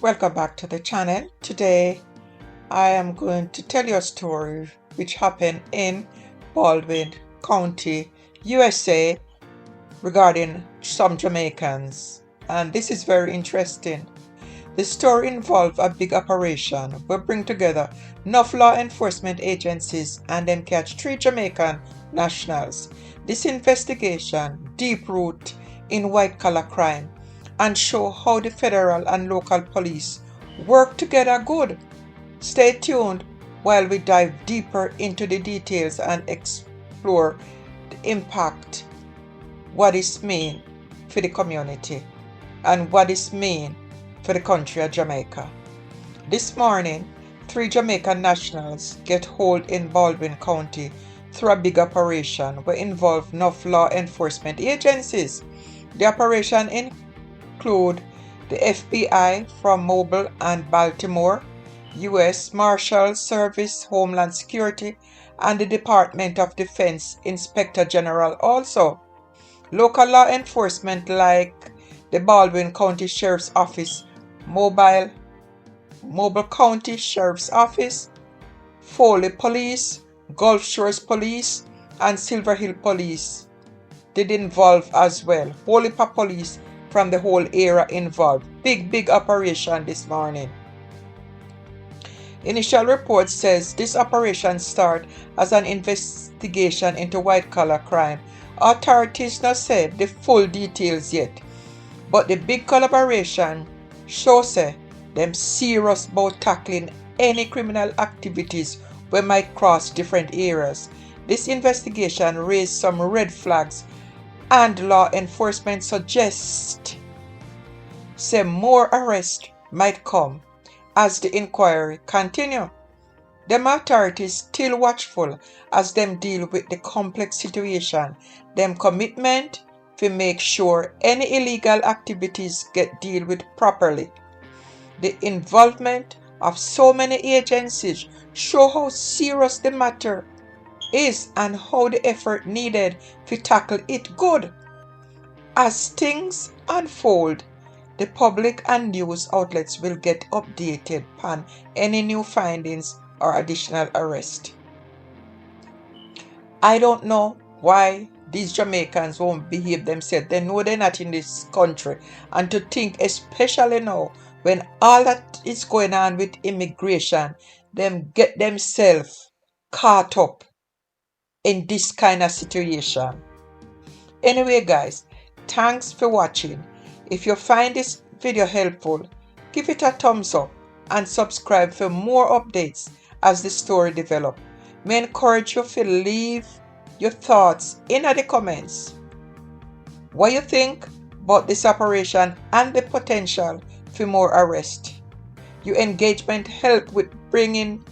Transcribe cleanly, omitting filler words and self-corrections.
Welcome back to the channel. Today I am going to tell you a story which happened in Baldwin County, USA regarding some Jamaicans, and this is very interesting. The story involved a big operation where bring together enough law enforcement agencies and then catch 3 Jamaican nationals. This investigation deep root in white collar crime and show how the federal and local police work together good. Stay tuned while we dive deeper into the details and explore the impact, what it means for the community and what it means for the country of Jamaica. This morning, 3 Jamaican nationals get hold in Baldwin County through a big operation where involved enough law enforcement agencies. The operation include the FBI from Mobile and Baltimore, U.S. Marshal Service, Homeland Security, and the Department of Defense Inspector General also. Local law enforcement like the Baldwin County Sheriff's Office, Mobile County Sheriff's Office, Foley Police, Gulf Shores Police, and Silver Hill Police did involve as well. Whole heap of police from the whole area involved. Big operation this morning. Initial report says this operation started as an investigation into white collar crime. Authorities not said the full details yet, but the big collaboration shows them serious about tackling any criminal activities we might cross different areas. This investigation raised some red flags, and law enforcement suggests more arrests might come as the inquiry continue. Them authorities still watchful as them deal with the complex situation. Them commitment to make sure any illegal activities get dealt with properly. The involvement of so many agencies show how serious the matter is and how the effort needed to tackle it good. As things unfold, the public and news outlets will get updated on any new findings or additional arrest. I don't know why these Jamaicans won't behave themselves. They know they're not in this country, and to think especially now when all that is going on with immigration, them get themselves caught up in this kind of situation. Anyway guys, thanks for watching. If you find this video helpful, give it a thumbs up and subscribe for more updates as the story develops. May encourage you to leave your thoughts in the comments. What you think about this operation and the potential for more arrest. Your engagement help with bringing